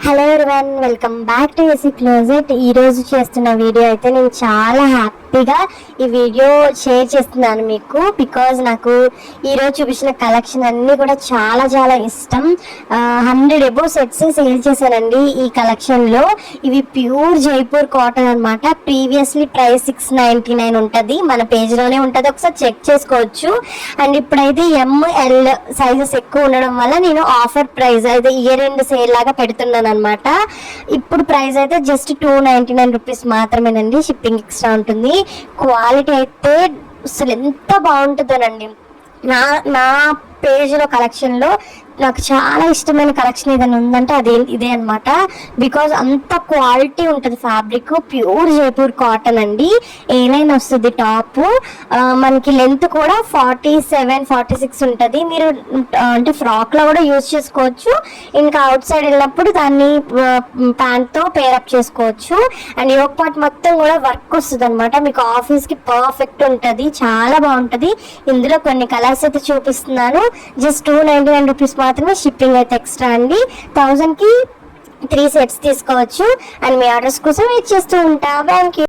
Hello everyone, welcome back to AC closet. ఈరోజు చేస్తున్న video అయితే నేను చాలా హ్యాపీగా ఈ వీడియో షేర్ చేస్తున్నాను మీకు. బికాజ్ నాకు ఈరోజు చూపించిన కలెక్షన్ అన్నీ కూడా చాలా చాలా ఇష్టం. 100 అబోవ్ సెట్స్ సేల్ చేశానండి ఈ కలెక్షన్లో. ఇవి ప్యూర్ జైపూర్ కాటన్ అనమాట. ప్రీవియస్లీ ప్రైస్ 699 ఉంటుంది, మన పేజ్లోనే ఉంటుంది, ఒకసారి చెక్ చేసుకోవచ్చు. అండ్ ఇప్పుడైతే ML సైజెస్ ఎక్కువ ఉండడం వల్ల నేను ఆఫర్ ప్రైస్ అయితే ఇయర్ ఎండ్ సేల్ లాగా పెడుతున్నాను అనమాట. ఇప్పుడు ప్రైస్ అయితే జస్ట్ 299 రూపీస్ మాత్రమేనండి. షిప్పింగ్ ఎక్స్ట్రా ఉంటుంది. క్వాలిటీ అయితే అసలు ఎంత బాగుంటుందోనండి. నా పేజ్లో కలెక్షన్లో నాకు చాలా ఇష్టమైన కలెక్షన్ ఏదైనా ఉందంటే ఇదే అనమాట. బికాజ్ అంత క్వాలిటీ ఉంటుంది. ఫ్యాబ్రిక్ ప్యూర్ జైపూర్ కాటన్ అండి. ఏలైనా వస్తుంది టాప్. మనకి లెంత్ కూడా 47-46 ఉంటుంది. మీరు అంటే ఫ్రాక్లో కూడా యూజ్ చేసుకోవచ్చు. ఇంకా అవుట్ సైడ్ వెళ్ళినప్పుడు దాన్ని ప్యాంట్తో పేరప్ చేసుకోవచ్చు. అండ్ యోక్ పార్ట్ మొత్తం కూడా వర్క్ వస్తుంది అనమాట. మీకు ఆఫీస్కి పర్ఫెక్ట్ ఉంటుంది, చాలా బాగుంటుంది. ఇందులో కొన్ని కలర్స్ అయితే చూపిస్తున్నాను. జస్ట్ 299 రూపీస్ మాత్రమే. షిప్పింగ్ అయితే ఎక్స్ట్రా అండి. 1000కి 3 సెట్స్ తీసుకోవచ్చు. అండ్ మీ ఆర్డర్స్ కోసం వెయిట్ చేస్తూ ఉంటా. Thank you.